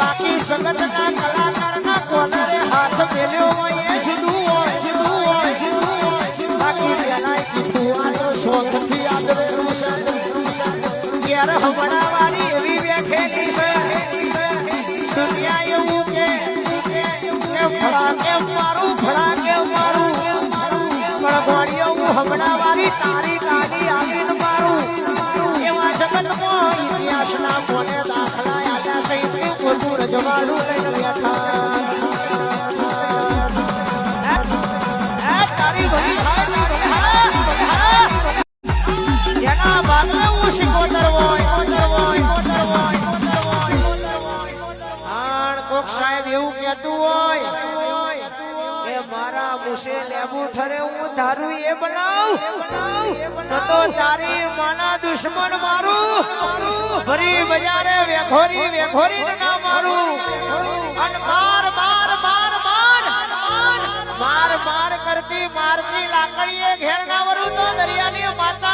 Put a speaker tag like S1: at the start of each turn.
S1: બાકી સંગતના કલાકારના કોલરે હાથ મેલ્યો હોય એ જુદું હોય બાકી પેલાય કીધું આ તો શોખથી આદરેલું છે ઘેર હમણાવાળી એવી બેઠેલી છે દુનિયા એવું કે ફળાકે મારું પણ ગોળીઓ હું હમણાવાળી તારી ગાડી આવીને મારું એવા જગતમાં ઇતિહાસના કોને દાખલા આલ્યા છે એટલું મોટું રજવાડું લઈને બેઠા તારી ભરી જેના ભાગને હું શીખોતર હોય કોક સાહેબ એવું કહેતું હોય કે મારા મુસે લેબુ ઠરે હું ધારું એ બનાવ તો તારી માના દુશ્મન મારું ભરી બજારે વેખોરી ના મારું અને માર કરતી મારતી લાકડીએ ઘેર ના વરું તો દરિયાની માતા